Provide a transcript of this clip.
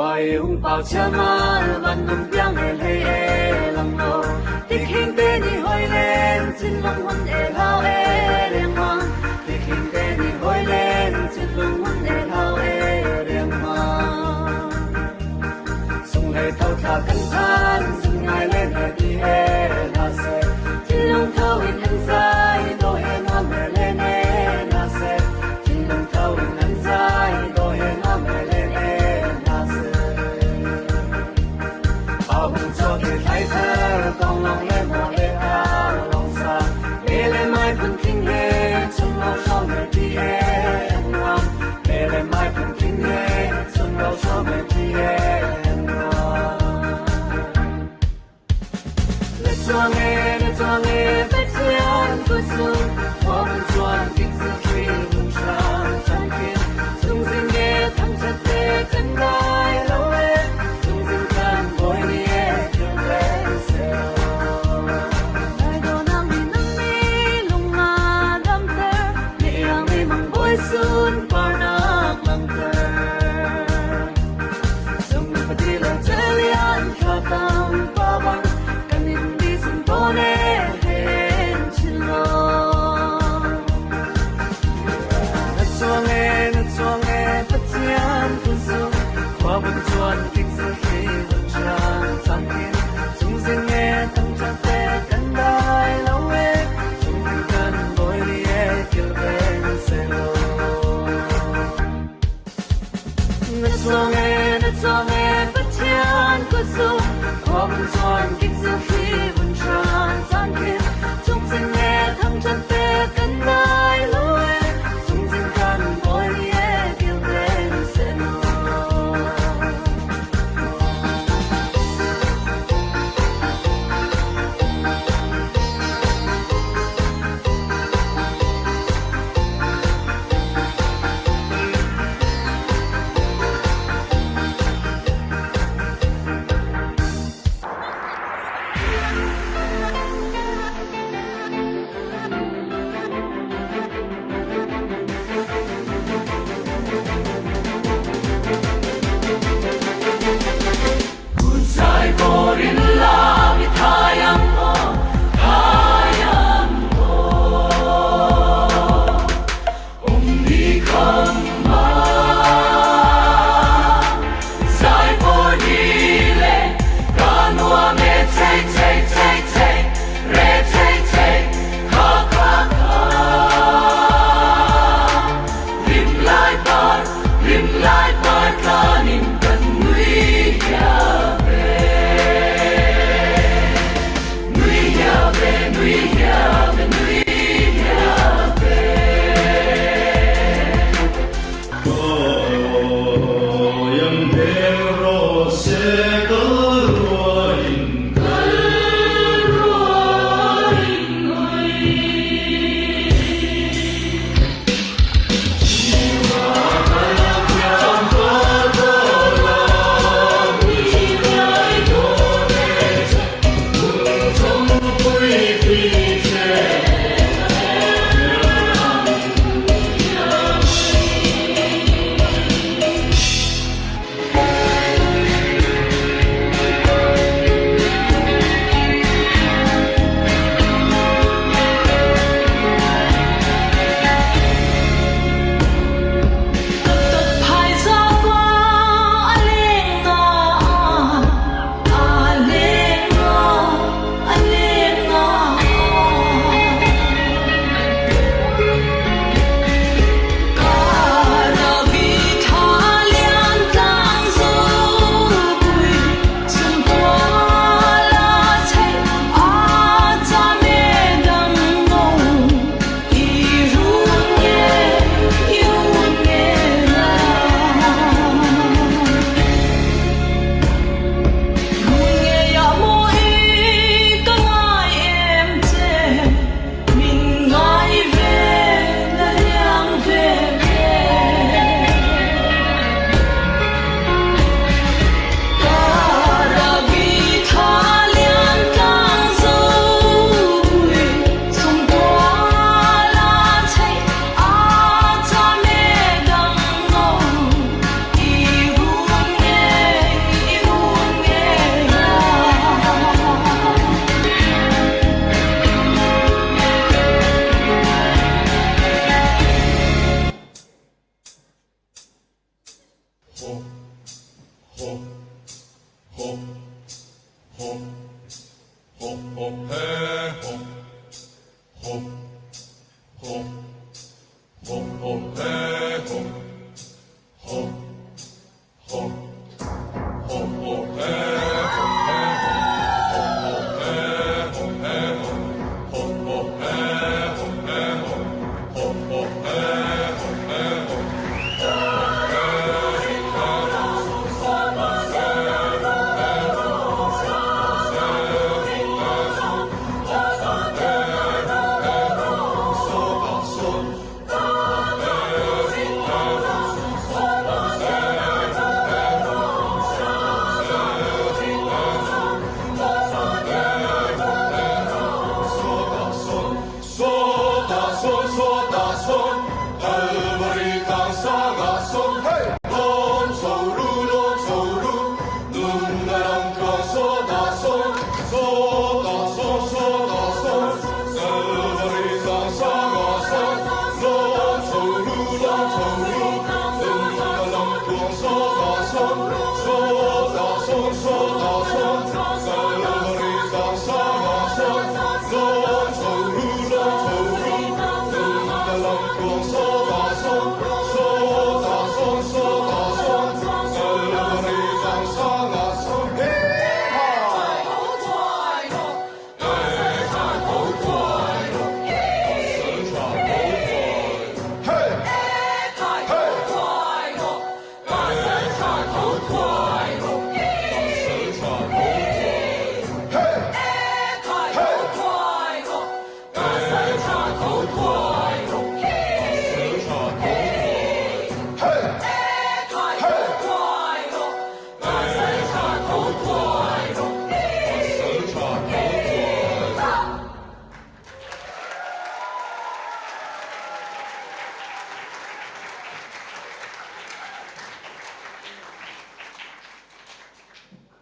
Hoài hung bao cha ma văn nung piang e lam lo Tik hình tê ni hoi lên Xin lòng hôn lao riêng mang Tik hình tê ni hoi lên Xin lòng hôn lao riêng mang Sung hề thâu thả cân than Sung ngài lên hề đi na se Xin lòng thâu hình anh dài Đô hề ngắm hề lên na se Xin lòng thâu hình anh dài Đô hề ngắm hề lên na se Bao hùng cho người thái thơ Con lòng lên mò lê lòng xa Lê lê mai phần kinh hê Chung lâu cho người đi em ngoan Lê lê mai phần kinh hê Chung lâu cho người đi em ngoan Lê cho nghe Bách chiên của dung Hoa văn chuan kinh sư khi hùng trang trong kiên Dung dinh nghe thăm chất tê cân gai lâu em Dung dinh cân bồi đi Hãy subscribe Sun parnak langter Sung patila telian katam pawang Kanin di sumpone hen chilo Natsuange patian kusung Kwa bun chuan tik sa khi bun chan sang kin Sung sin nghe tam chan te kan dai lau e Sung sin kan boy di e kil ben se lo Natsuange patian kusung Kwa bun chuan tik sa khi